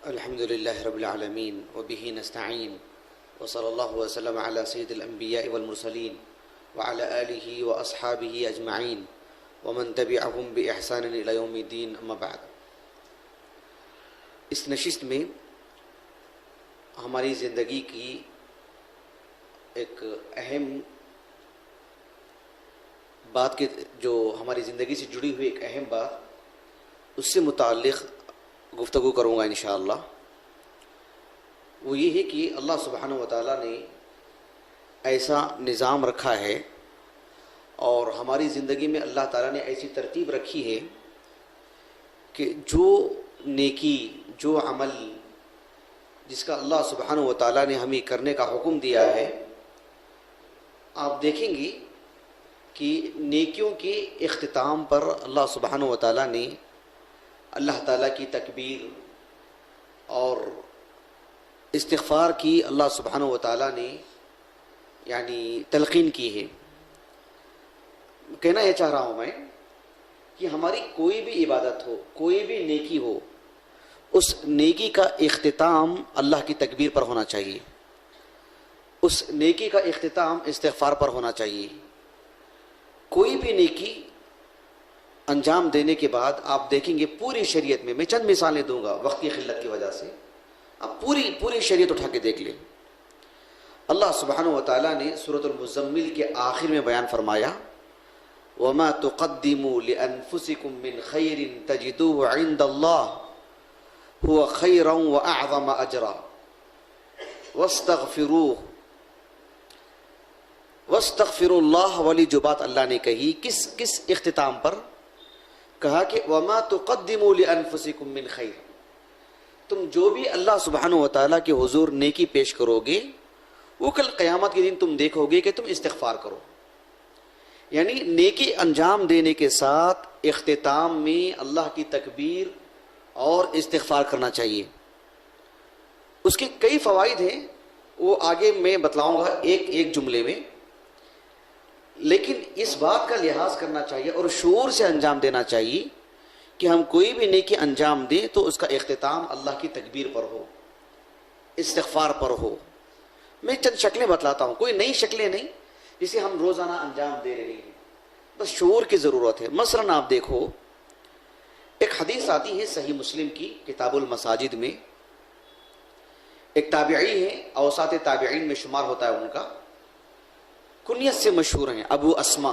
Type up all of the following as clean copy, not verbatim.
अल्हम्दुलिल्लाहि रब्बिल आलमीन व बिही नस्तईन व सल्लल्लाहु वसल्लम अला सय्यिदिल अंबिया'i वल मुरसलीन व अला आलिहि व अस्हाबिहि अजमईन व मन तबिअहुम बि इहसान इला यौमिद्दीन, अम्मा बाद। इस नशिस्त में हमारी ज़िंदगी की एक अहम बात के जो हमारी ज़िंदगी से जुड़ी हुई एक अहम बात, उससे मुताल्लिक़ गुफ्तगू करूँगा इंशाअल्लाह। वो ये है कि अल्लाह सुब्हानहू व तआला ने ऐसा निज़ाम रखा है और हमारी ज़िंदगी में अल्लाह ताला ने ऐसी तरतीब रखी है कि जो नेकी, जो अमल जिसका अल्लाह सुब्हानहू व तआला ने हमें करने का हुक्म दिया है, आप देखेंगे कि नेकियों के इख्तिताम पर अल्लाह सुब्हानहू व तआला ने अल्लाह ताला की तकबीर और इस्तिग़फ़ार की अल्लाह सुब्हानहू व तआला ने यानी तलक़ीन की है। कहना यह चाह रहा हूँ मैं कि हमारी कोई भी इबादत हो, कोई भी नेकी हो, उस नेकी का इख्तिताम अल्लाह की तकबीर पर होना चाहिए, उस नेकी का इख्तिताम इस्तिग़फ़ार पर होना चाहिए। कोई भी नेकी अंजाम देने के बाद आप देखेंगे पूरी शरीयत में, मैं चंद मिसालें दूंगा वक्त की क़िल्लत की वजह से, आप पूरी शरीयत उठा के देख लें। अल्लाह सुब्हानहू व तआला ने सूरतुल मुज़म्मिल के आखिर में बयान फरमाया, वमा तुक़द्दिमू लिअन्फुसिकुम मिन खैरिन तजिदूहु इंदल्लाह हुवा खैरन व अअज़म अजरा वस्तग़फिरुल्लाह वाली जो बात अल्लाह ने कही, किस इख्तिताम पर कहा कि वमा तुक़द्दिमू लिअन्फुसिकुम मिन खैर, तुम जो भी अल्लाह सुब्हानहू व तआला के हुजूर नेकी पेश करोगे वो कल क़यामत के दिन तुम देखोगे कि तुम इस्तिग़फ़ार करो। यानी नेकी अंजाम देने के साथ इख्तिताम में अल्लाह की तकबीर और इस्तिग़फ़ार करना चाहिए। उसके कई फ़वाइद हैं, वो आगे मैं बतलाऊँगा एक जुमले में, लेकिन इस बात का लिहाज करना चाहिए और शूर से अंजाम देना चाहिए कि हम कोई भी नेकी अंजाम दें तो उसका इख्तिताम अल्लाह की तकबीर पर हो, इस्तिग़फ़ार पर हो। मैं चंद शक्लें बतलाता हूँ, कोई नई शक्लें नहीं जिसे हम रोज़ाना अंजाम दे रहे हैं, बस शूर की ज़रूरत है। मसलन आप देखो, एक हदीस आती है सही मुस्लिम की किताबुल मसाजिद में, एक ताबिई है, औसात ताबिईन में शुमार होता है, उनका कुनियत से मशहूर हैं, अबू अस्मा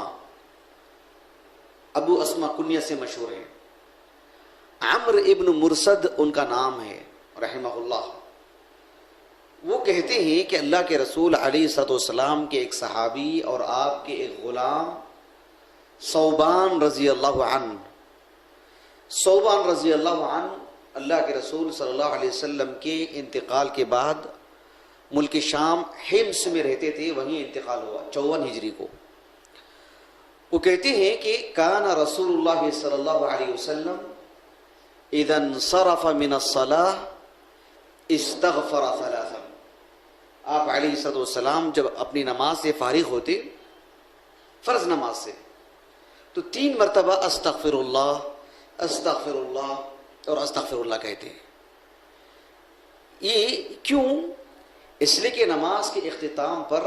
कुनियत से मशहूर हैं। अम्र इब्न मुरसद उनका नाम है रहमहुल्लाह। वो कहते हैं कि अल्लाह के रसूल अलैहिस्सलाम के एक सहाबी और आपके एक गुलाम सौबान रज़ी अल्लाहु अन्हु अल्लाह के रसूल सल्लल्लाहु अलैहि वसल्लम के इंतकाल के बाद मुल्क शाम हिम्स में रहते थे, वहीं इंतकाल हुआ 54 हिजरी को। वो कहते हैं कि काना रसूलुल्लाह सल्लल्लाहु अलैहि वसल्लम इदन सरफ़ मिन अस्सलाह इस्तग़फ़र सलासन। आप अलैहिस्सलाम जब अपनी नमाज से फारिग होते, फ़र्ज़ नमाज से, तो 3 मरतबा अस्तग़फ़िरुल्लाह अस्तग़फ़िरुल्लाह और अस्तग़फ़िरुल्लाह कहते हैं। ये क्यों? इसलिए कि नमाज के इख्तिताम पर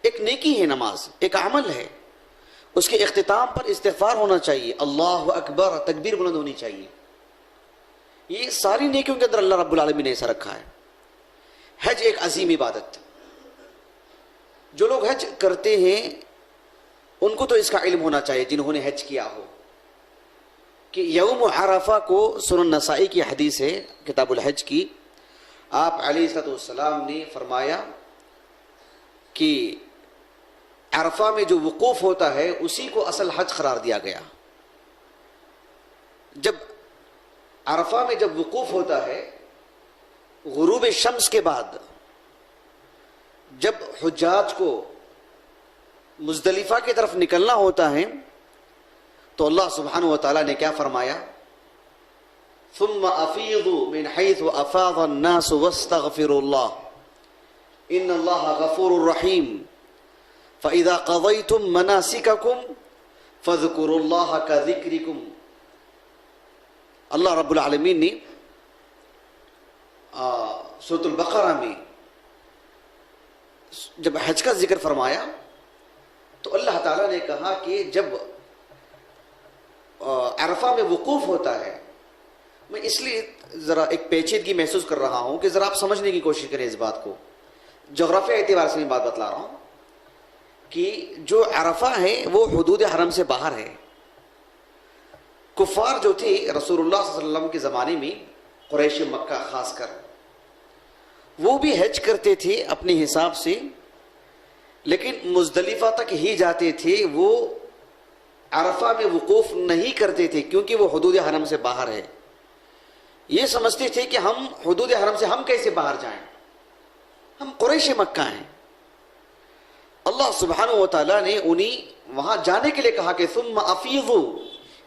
एक नेकी है, नमाज एक अमल है, उसके इख्तिताम पर इस्तिग़फ़ार होना चाहिए, अल्लाहु अकबर, तकबीर बुलंद होनी चाहिए। ये सारी नेकियों के अंदर अल्लाह रब्बुल आलमीन ने ऐसा रखा है। हज एक अजीम इबादत, जो लोग हज करते हैं उनको तो इसका इल्म होना चाहिए, जिन्होंने हज किया हो, कि यौम अरफा को सुनन नसाई की हदीस है किताबुल हज की, आप अलैहिस्सलाम ने फरमाया कि अरफा में जो वुकूफ़ होता है उसी को असल हज करार दिया गया। जब अरफा में जब वुकूफ़ होता है, गुरूब शम्स के बाद जब हुज्जाज को मुज़दलिफ़ा की तरफ निकलना होता है, तो अल्लाह सुब्हानहू व तआला ने क्या फरमाया, सुम्मा अफ़ीज़ू मिन हैथु अफ़ाज़ अन्नास वस्तग़फ़िरुल्लाह इन्नल्लाह गफ़ूरुर रहीम फ़इज़ा क़ज़यतुम मनासिककुम फ़ज़्कुरुल्लाह कज़िक्रिकुम। अल्लाह रब्बुल आलमीन ने सूरतुल बकरा में जब हज का जिक्र फरमाया तो अल्लाह ताला ने कहा कि जब अरफा में वकूफ होता है, मैं इसलिए ज़रा एक पेचीदगी महसूस कर रहा हूं कि ज़रा आप समझने की कोशिश करें इस बात को। जोग्राफिया एतबार से मैं बात बतला रहा हूं कि जो अरफा है वो हुदूद हरम से बाहर है। कुफार जो थे रसूलुल्लाह सल्लल्लाहु अलैहि वसल्लम के ज़माने में, कुरैश मक्का खासकर, वो भी हज करते थे अपने हिसाब से, लेकिन मुज़दलिफा तक ही जाते थे। वो अरफा में वकूफ नहीं करते थे क्योंकि वो हुदूद हरम से बाहर है। ये समझते थे कि हम हुदूद हरम से हम कैसे बाहर जाएं, हम कुरैश मक्का हैं। अल्लाह सुब्हानहु व तआला ने उन्हें वहां जाने के लिए कहा कि सुम्मा अफीज़ू,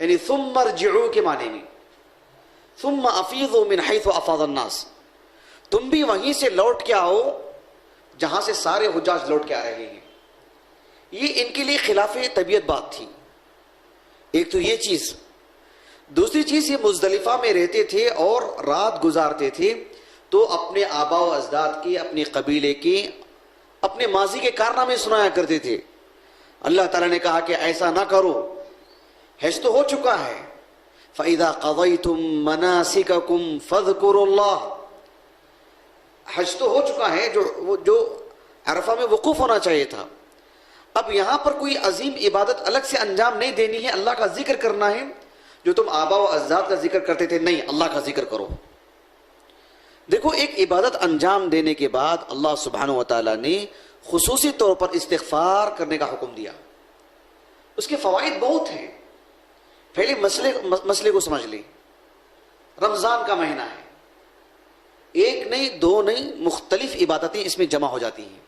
यानी सुम्मा रजिऊ के माने में, सुम्मा अफीज़ू मिन हैथु अफ़ाज़ अन्नास, तुम भी वहीं से लौट के आओ जहां से सारे हुज्जाज लौट के आ रहे हैं। ये इनके लिए खिलाफे तबीयत बात थी। एक तो ये चीज, दूसरी चीज ये मुज़दलिफा में रहते थे और रात गुजारते थे, तो अपने आबा व अजदाद के, अपने कबीले के, अपने माजी के कारनामे सुनाया करते थे। अल्लाह ताला ने कहा कि ऐसा ना करो, हज तो हो चुका है, फ़इज़ा क़ज़यतुम मनासिककुम फ़ज़्कुरुल्लाह, हज तो हो चुका है, जो अरफा में वकूफ होना चाहिए था। अब यहां पर कोई अजीम इबादत अलग से अंजाम नहीं देनी है, अल्लाह का जिक्र करना है। जो तुम आबा व अजदाद का जिक्र करते थे, नहीं, अल्लाह का जिक्र करो। देखो, एक इबादत अंजाम देने के बाद अल्लाह सुब्हानहु व तआला ने खुसूसी तौर पर इस्तिग़फ़ार करने का हुक्म दिया। उसके फ़वाइद बहुत हैं। पहले मसले को समझ ली। रमज़ान का महीना है, एक नहीं, दो नहीं, मुख्तलिफ इबादतें इसमें जमा हो जाती हैं।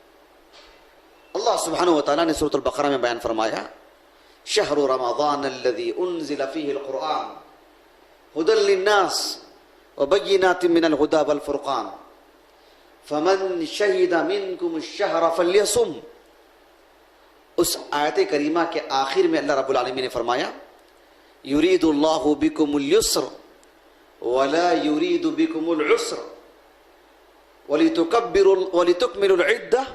अल्लाह सुब्हानहु व तआला ने सूरतुल बकरा में बयान फरमाया, शहरु रमज़ान अल्लज़ी उन्ज़िला फ़ीहिल क़ुरआन हुदल लिन्नास व बय्यिनातिन मिनल हुदा वल फ़ुरक़ान फ़मन शहिदा मिनकुमुश-शहरा फ़ल्यसुम। उस आयत करीमा के आखिर में अल्लाह रब्बुल आलमीन ने फरमाया, युरीदुल्लाहु बिकुमुल युस्र वला युरीदु बिकुमुल उस्र वलितुकम्मिलुल इद्दह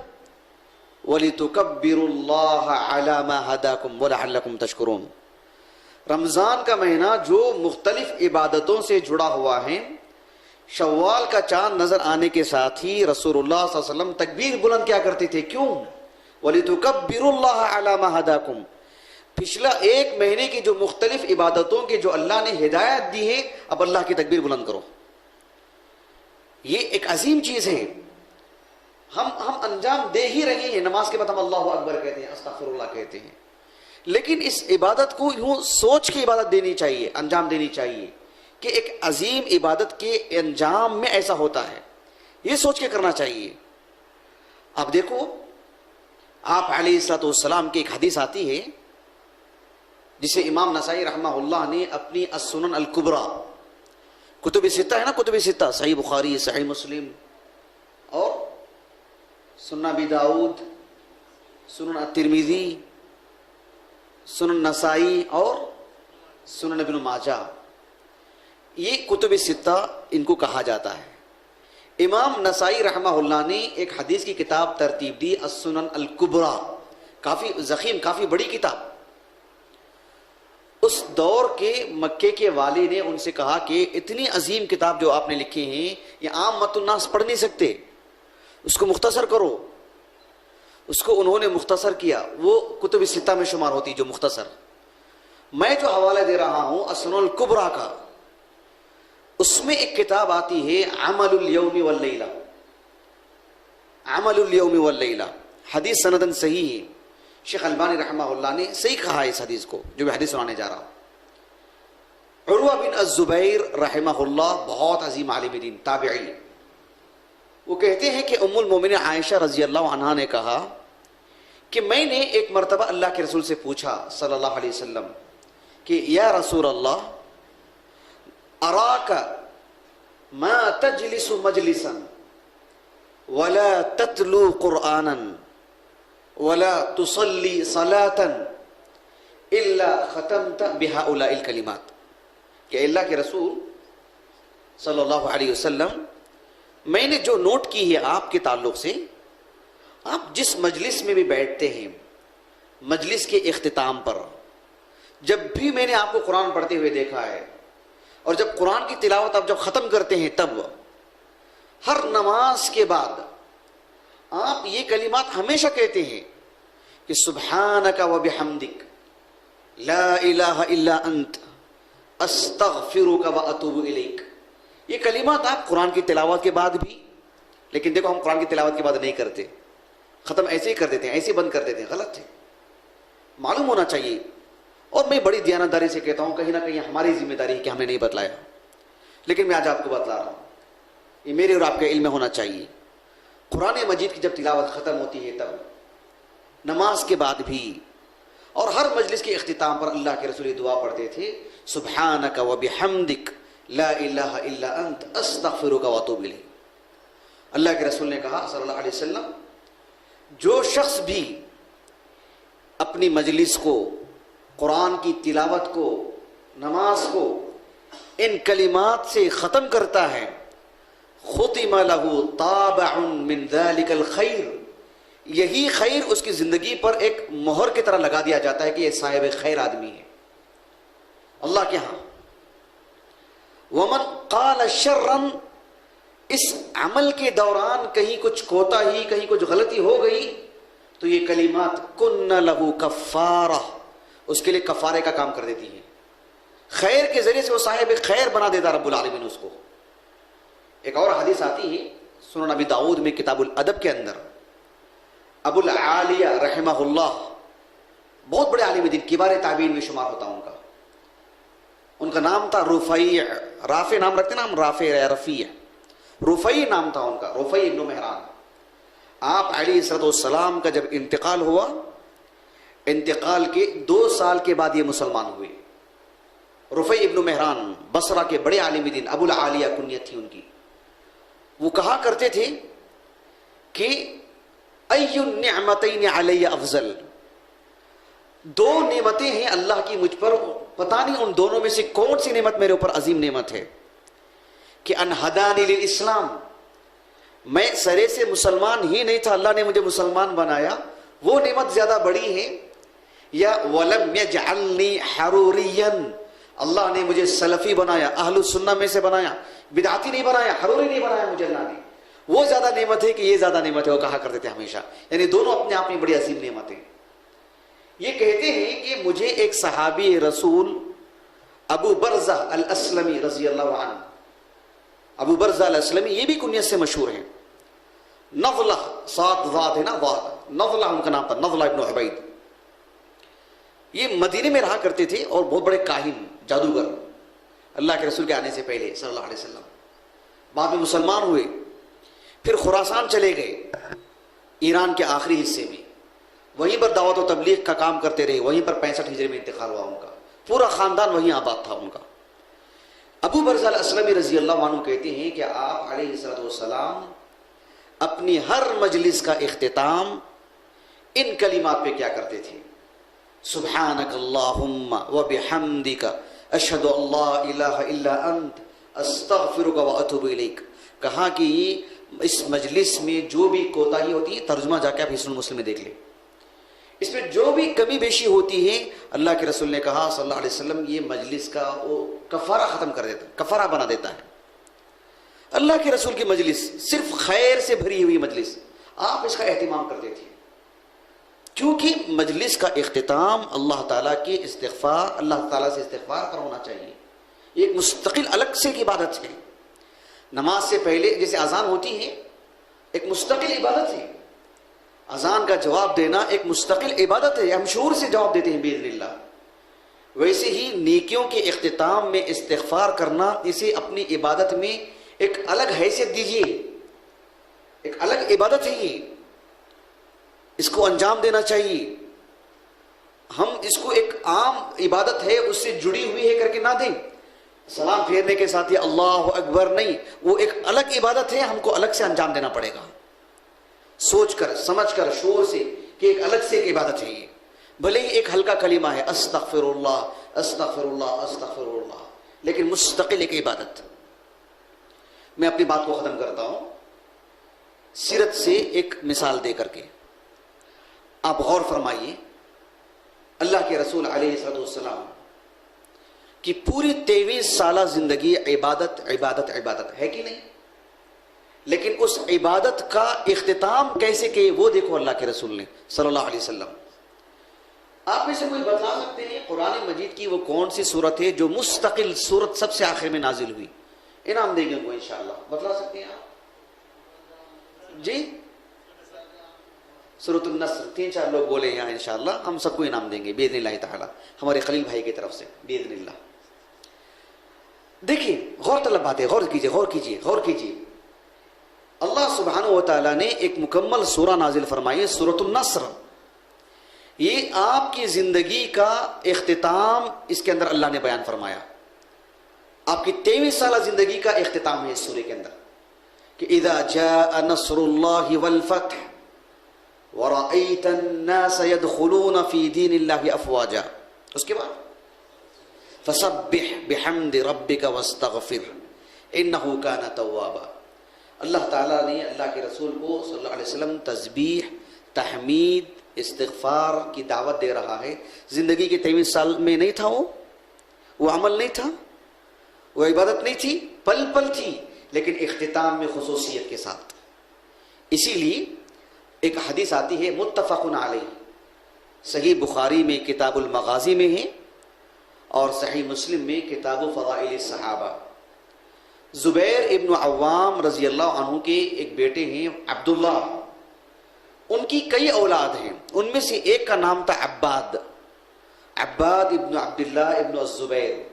वलितुकब्बिरुल्लाह अला मा हदाकुम वलअल्लकुम तशकुरून। रमज़ान का महीना जो मुख्तलिफ इबादतों से जुड़ा हुआ है, शव्वाल का चांद नजर आने के साथ ही रसूलुल्लाह सल्लल्लाहु अलैहि वसल्लम तकबीर बुलंद क्या करते थे, क्यों? वलितुकब्बिरुल्लाह अला मा हदाकुम। पिछला एक महीने की जो मुख्तलिफ इबादतों के जो अल्लाह ने हिदायत दी है, अब अल्लाह की तकबीर बुलंद करो। ये एक अजीम चीज है। हम अंजाम दे ही रहे हैं। नमाज के बाद हम अल्लाहु अकबर कहते हैं, अस्तगफिरुल्लाह कहते हैं, लेकिन इस इबादत को यूं सोच के इबादत देनी चाहिए, अंजाम देनी चाहिए कि एक अजीम इबादत के अंजाम में ऐसा होता है, ये सोच के करना चाहिए। अब देखो, आप अलैहिस्सलाम की एक हदीस आती है जिसे इमाम नसाई रहमहुल्लाह ने अपनी अस्सुनन अल कुबरा, कुतुब सित्ता है ना, कुतुब सित्ता, सही बुखारी, सही मुस्लिम और सुनन अबी दाऊद, सुनन अत-तिरमिज़ी, सुनन नसाई और सुनन इब्न माजा, ये कुतुब सित्ता इनको कहा जाता है। इमाम नसाई रहमहुल्लाह ने एक हदीस की किताब तरतीब दी, अस्सुनन अल कुबरा, काफी ज़ख़ीम, काफी बड़ी किताब। उस दौर के मक्के के वाली ने उनसे कहा कि इतनी अजीम किताब जो आपने लिखी है, ये आम मतुन्नास पढ़ नहीं सकते, उसको मुख्तसर करो। उसको उन्होंने मुख्तसर किया, वो कुतुब सित्ता में शुमार होती जो मुख्तसर। मैं जो हवाला दे रहा हूं अस्सुनन कुबरा का, उसमें एक किताब आती है अमलुल यौमि वल लैला, अमलुल यौमि वल लैला। हदीस सनदन सही है, शेख अलबानी रहमहुल्लाह ने सही कहा इस हदीस को जो मैं हदीस सुनाने जा रहा हूं। उर्वा बिन अज़्ज़ुबैर रहमहुल्लाह बहुत अजीम आलिम दीन, ताबिई, वो कहते हैं कि उम्मुल मोमिनीन आयशा रज़ी अल्लाह अन्हा ने कहा कि मैंने एक मरतबा अल्लाह के रसूल से पूछा सल्लल्लाहु अलैहि वसल्लम कि या रसूल अल्लाह, अराका मा तजलिसु मजलिसन वला ततलू कुरआनन वला तुसल्ली सलातन इल्ला खतमत बिहाउलाइल कलिमात। कि अल्लाह के रसूल सल्लल्लाहु अलैहि वसल्लम, मैंने जो नोट की है आपके ताल्लुक से, आप जिस मजलिस में भी बैठते हैं, मजलिस के इख्तिताम पर जब भी मैंने आपको कुरान पढ़ते हुए देखा है, और जब कुरान की तिलावत आप जब ख़त्म करते हैं, तब हर नमाज के बाद आप ये कलिमात हमेशा कहते हैं कि सुब्हानका व बिहम्दिक ला इलाहा इल्ला अंत अस्तगफिरुका व अतूबु इलैक। ये कलिमात आप कुरान की तिलावत के बाद भी, लेकिन देखो हम कुरान की तिलावत के बाद नहीं करते, ख़त्म ऐसे ही कर देते हैं, ऐसे बंद कर देते हैं, गलत है। मालूम होना चाहिए, और मैं बड़ी दयानतदारी से कहता हूँ, कहीं ना कहीं हमारी जिम्मेदारी है कि हमने नहीं बतलाया, लेकिन मैं आज आपको बतला रहा हूँ, ये मेरे और आपके इल्म में होना चाहिए। कुरान मजीद की जब तिलावत ख़त्म होती है, तब नमाज के बाद भी और हर मजलिस के इख्तिताम पर अल्लाह के रसूल दुआ पढ़ते थे, सुब्हानका व बिहम्दिक ला इलाहा इल्ला अंत अस्तगफिरुका व अतूबु इलैक। अल्लाह के रसूल ने कहा सल्लल्लाहु अलैहि वसल्लम, जो शख्स भी अपनी मजलिस को, कुरान की तिलावत को, नमाज को इन कलिमात से ख़त्म करता है, खुतिमा लहू ताबउन मिन ज़ालिकल खैर, यही खैर उसकी ज़िंदगी पर एक मोहर की तरह लगा दिया जाता है कि यह साहिब खैर आदमी है अल्लाह के यहाँ। वमन क़ाल शर्रन, इस अमल के दौरान कहीं कुछ कोताही, कहीं कुछ गलती हो गई, तो ये कलिमात कुन्न लहू कफ़ारा, उसके लिए कफ़ारे का काम कर देती है। खैर के जरिए से वो साहिब खैर बना देता रब्बुल आलमीन उसको। एक और हदीस आती है सुनन अबी दाऊद में किताबुल अदब के अंदर, अबुल आलिया रहमहुल्लाह, बहुत बड़े आलिम दीन, किबार ताबीन में शुमार होता उनका नाम था रुफई, राफे नाम रखते ना हम, राफे या रफ़ी, रुफई नाम था उनका, रुफई इब्न मेहरान। आप अलैहिस्सलाम का जब इंतकाल हुआ, इंतकाल के 2 साल के बाद ये मुसलमान हुए। रुफई इब्न मेहरान बसरा के बड़े आलिम दीन, अबुल आलिया कुनियत थी उनकी। वो कहा करते थे कि अय्युन निअमतैन अलैया अफजल, 2 नेमतें हैं अल्लाह की मुझ पर, पता नहीं उन दोनों में से कौन सी नेमत मेरे ऊपर अजीम नेमत है। कि अनहदानी लिल इस्लाम, मैं सरे से मुसलमान ही नहीं था, अल्लाह ने मुझे मुसलमान बनाया, वो नेमत ज्यादा बड़ी है। या वलम यजअलनी हरूरियन, अल्लाह ने मुझे सलफी बनाया, अहलुस सुन्नह में से बनाया, बिदअती नहीं बनाया, हरूरी नहीं बनाया मुझे अल्लाह ने, वो ज्यादा नेमत है कि ये ज्यादा नेमत है, वो कहा करते थे हमेशा। यानी दोनों अपने आप में बड़ी अजीम नेमत है। ये कहते हैं कि मुझे एक सहाबी रसूल अबू बरज़ा अल अस्लमी रज़ी अल्लाह अन्हु, अबू बरज़ा अल अस्लमी, ये भी कुनियत से मशहूर है। नज़ला, सात ज़ात है ना, नज़ला उनका नाम था, नज़ला इब्न उबैद। ये मदीने में रहा करते थे और बहुत बड़े काहिन, जादूगर, अल्लाह के रसूल के आने से पहले सल्लल्लाहु अलैहि वसल्लम। बाद में मुसलमान हुए, फिर खुरासान चले गए, ईरान के आखिरी हिस्से में, वहीं पर दावत और तबलीग का काम करते रहे। वहीं पर 65 हिजरी में इंतकाल हुआ उनका, पूरा खानदान वहीं आबाद था उनका। अबू बरज़ा अल अस्लमी रज़ी अल्लाह अन्हु कहते हैं कि आप अलैहिस्सलाम अपनी हर मजलिस का इख्तिताम इन कलिमात पे क्या करते थे, सुब्हानक अल्लाहुम्मा व बिहम्दिका अशहदु अल्ला इलाहा इल्ला अंत अस्तगफिरुका व अतूबु इलैक। कहा कि इस मजलिस में जो भी कोताही होती है, तर्जुमा जाके आप हिस्नुल मुस्लिम में देख ले, इसमें जो भी कमी बेशी होती है, अल्लाह के रसूल ने कहा सल्लल्लाहु अलैहि वसल्लम, ये मजलिस का वो कफारा खत्म कर देता, कफारा बना देता है। अल्लाह के रसूल की मजलिस सिर्फ खैर से भरी हुई मजलिस, आप इसका एहतिमाम करते थे, क्योंकि मजलिस का इख्तिताम अल्लाह ताला की इस्तिग़फ़ार, अल्लाह ताला से इस्तिग़फ़ार पर होना चाहिए। एक मुस्तकिल अलग से की इबादत है। नमाज से पहले जैसे अजान होती है, एक मुस्तकिल इबादत है, अजान का जवाब देना एक मुस्तकिल इबादत है, हम शूर से जवाब देते हैं बिइज़्निल्लाह। वैसे ही नेकियों के इख्तिताम में इस्तिग़फ़ार करना, इसे अपनी इबादत में एक अलग हैसियत दीजिए, एक अलग इबादत है ये, इसको अंजाम देना चाहिए। हम इसको एक आम इबादत है उससे जुड़ी हुई है करके ना दें, सलाम फेरने के साथ ही अल्लाह अकबर नहीं, वो एक अलग इबादत है, हमको अलग से अंजाम देना पड़ेगा, सोच कर समझ कर शोर से कि एक अलग से एक इबादत है ये। भले ही एक हल्का कलीमा है अस्तगफिरुल्लाह अस्तगफिरुल्लाह अस्तगफिरुल्लाह, लेकिन मुस्तकिल एक इबादत। मैं अपनी बात को ख़त्म करता हूं सीरत से एक मिसाल दे करके। आप गौर फरमाइए, अल्लाह के रसूल अलैहिस्सलाम की पूरी 23 साल जिंदगी इबादत इबादत इबादत है कि नहीं, लेकिन उस इबादत का इख्तिताम कैसे किए वो देखो अल्लाह के रसूल ने सल्लल्लाहु अलैहि वसल्लम। आप में से कोई बता सकते हैं कुरान मजीद की वो कौन सी सूरत है जो मुस्तकिल सूरत सबसे आखिर में नाजिल हुई? इनाम देंगे उनको इंशाअल्लाह, बतला सकते हैं आप जी? सूरतुन नस्र। 3-4 लोग बोले यहाँ, इंशाअल्लाह हम सबको इनाम देंगे बिइज़्निल्लाह ताला, हमारे खलील भाई की तरफ से बिइज़्निल्लाह। देखिए गौर तलब बात है, गौर कीजिए गौर कीजिए गौर कीजिए। अल्लाह सुब्हानहू व तआला ने एक मुकम्मल सूरा नाजिल फरमाई सूरतुन नस्र। ये आपकी जिंदगी का इख्तिताम इसके अंदर अल्लाह ने बयान फरमाया। आपकी 23 साल जिंदगी का इख्तिताम है इस सूरे के अंदर कि इज़ा जाअ नस्रुल्लाहि वल फत्ह व रअयतन नास यदखुलून फी दीनिल्लाहि अफवाजा। उसके बाद फसब्बिह बिहम्दि रब्बिका वस्तगफिर इन्नहु काना तव्वाबा। अल्लाह ताला ने अल्लाह के रसूल को सल्लल्लाहु अलैहि वसल्लम तस्बीह, तहमीद, इस्तिग़फ़ार की दावत दे रहा है। जिंदगी के 23 साल में नहीं था वो अमल नहीं था, वो इबादत नहीं थी, पल पल थी, लेकिन इख्तिताम में खुसूसियत के साथ। इसीलिए एक हदीस आती है मुत्तफ़क़ुन अलैह, सही बुखारी में किताबुल मगाज़ी में है और सही मुस्लिम में किताबु फ़ज़ाइल सहाबा। ज़ुबैर इब्न अव्वाम रज़ी अल्लाह अन्हु के एक बेटे हैं अब्दुल्लाह, उनकी कई औलाद हैं, उनमें से एक का नाम था अब्बाद, अब्बाद इब्न अब्दुल्लाह इब्न ज़ुबैर।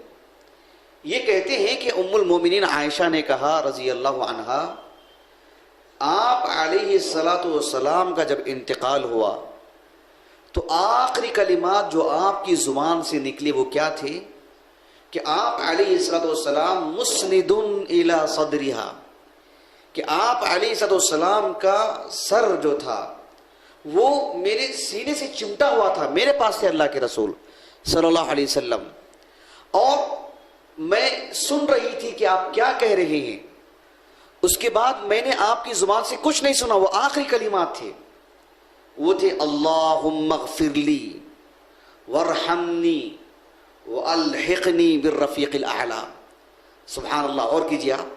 ये कहते हैं कि उम्मुल मोमिनीन आयशा ने कहा रज़ी अल्लाह अन्हा, आप अलैहिस्सलातु वस्सलाम का जब इंतकाल हुआ तो आखिरी कलिमात जो आपकी जुबान से निकले वो क्या थे कि आप अलैहिस्सलातु वस्सलाम मुस्निदुन इला सदरिहा, कि आप अलैहिस्सलातु वस्सलाम का सर जो था वो मेरे सीने से चिमटा हुआ था, मेरे पास से अल्लाह के रसूल सल्लल्लाहु अलैहि वसल्लम, और मैं सुन रही थी कि आप क्या कह रहे हैं। उसके बाद मैंने आपकी जुबान से कुछ नहीं सुना, वो आखिरी कलिमात थे, वो थे अल्लाहुम्मा ग़फ़िरली वरहमनी वअल्हिक़नी बिर्रफ़ीक़िल आला। सुभान अल्लाह। और कीजिए आप,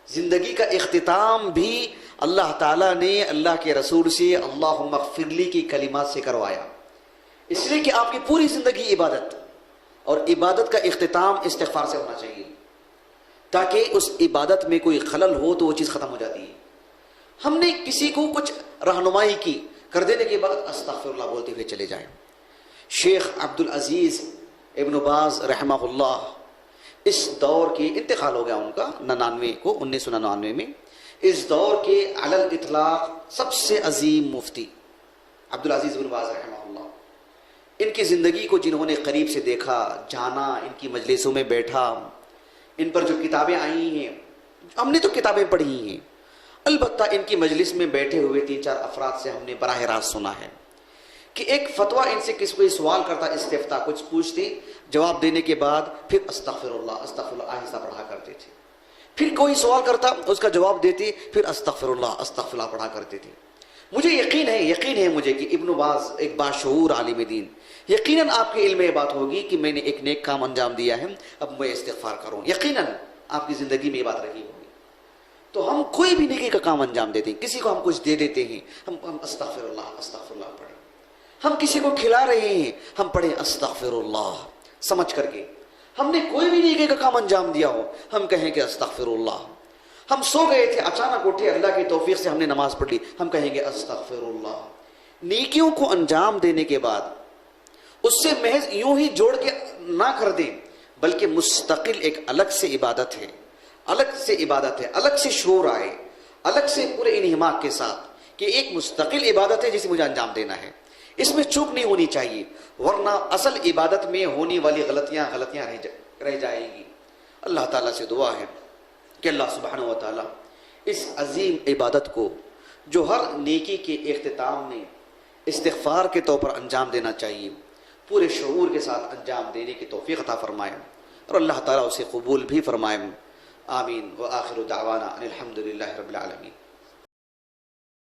जिंदगी का इख्तिताम भी अल्लाह ताला ने अल्लाह के रसूल से अल्लाहुम्मा ग़फ़िरली की कलिमात से करवाया, इसलिए कि आपकी पूरी जिंदगी इबादत, और इबादत का इख्तिताम इस्तिग़फ़ार से होना चाहिए, ताकि उस इबादत में कोई खलल हो तो वो चीज़ ख़त्म हो जाती है। हमने किसी को कुछ रहनुमाई की, कर देने के बाद अस्तग़फ़िरुल्लाह बोलते हुए चले जाएं। शेख अब्दुल अजीज़ इब्न बाज़ रहमहुल्लाह इस दौर के, इंतकाल हो गया उनका 1999 में, इस दौर के अलल इतलाक़ सबसे अजीम मुफ्ती अब्दुल अजीज़ इब्न बाज़ रहमहुल्लाह, इनकी ज़िंदगी को जिन्होंने करीब से देखा, जाना, इनकी मजलिसों में बैठा, इन पर जो किताबें आई हैं, हमने तो किताबें पढ़ी हैं, अलबत्ता इनकी मजलिस में बैठे हुए 3-4 अफराद से हमने बराह रास्त सुना है कि एक फतवा इनसे किसी कोई सवाल करता, इस्तिफ्ता कुछ पूछते, जवाब देने के बाद फिर अस्तग़फ़िरुल्लाह अस्तग़फ़िरुल्लाह आहिस्ता पढ़ा करते थे। फिर कोई सवाल करता, उसका जवाब देते, फिर अस्तग़फ़िरुल्लाह अस्तग़फ़िरुल्लाह पढ़ा करते थे। मुझे यकीन है मुझे कि इब्न बाज़ एक बाशऊर आलिम दीन, यकीनन आपके इल्म में बात होगी कि मैंने एक नेक काम अंजाम दिया है, अब मैं इस्तिग़फ़ार करूँ। यकीनन आपकी ज़िंदगी में ये बात रही होगी। तो हम कोई भी नेकी का काम अंजाम देते हैं, किसी को हम कुछ दे देते हैं, हम अस्तग़फ़िरुल्लाह अस्तग़फ़िरुल्लाह पढ़ें। हम किसी को खिला रहे हैं, हम पढ़ें अस्तग़फ़िरुल्लाह समझ करके। हमने कोई भी नेकी का काम अंजाम दिया हो, हम कहें कि अस्तग़फ़िरुल्लाह। हम सो गए थे, अचानक उठे, अल्लाह की तौफीक से हमने नमाज पढ़ ली, हम कहेंगे अस्तग़फ़िरुल्लाह। नेकियों को अंजाम देने के बाद उससे महज यूं ही जोड़ के ना कर दें, बल्कि मुस्तकिल एक अलग से इबादत है, अलग से इबादत है, अलग से शोर आए, अलग से पूरे इन्हिमाक के साथ कि एक मुस्तकिल इबादत है जिसे मुझे अंजाम देना है, इसमें चूक नहीं होनी चाहिए, वरना असल इबादत में होने वाली गलतियां रह जाएगी। अल्लाह ताला से दुआ है कि अल्लाह सुब्हानहू व तआला इस अजीम इबादत को जो हर नेकी के इख्तिताम में इस्तिग़फ़ार के तौर पर अंजाम देना चाहिए, पूरे शऊर के साथ अंजाम देने की तौफ़ीक़ अता फ़रमाए और अल्लाह ताला उसे कबूल भी फ़रमाए। आमीन व आखिर दावाना अनिल हम्दुलिल्लाहि रब्बिल आलमीन।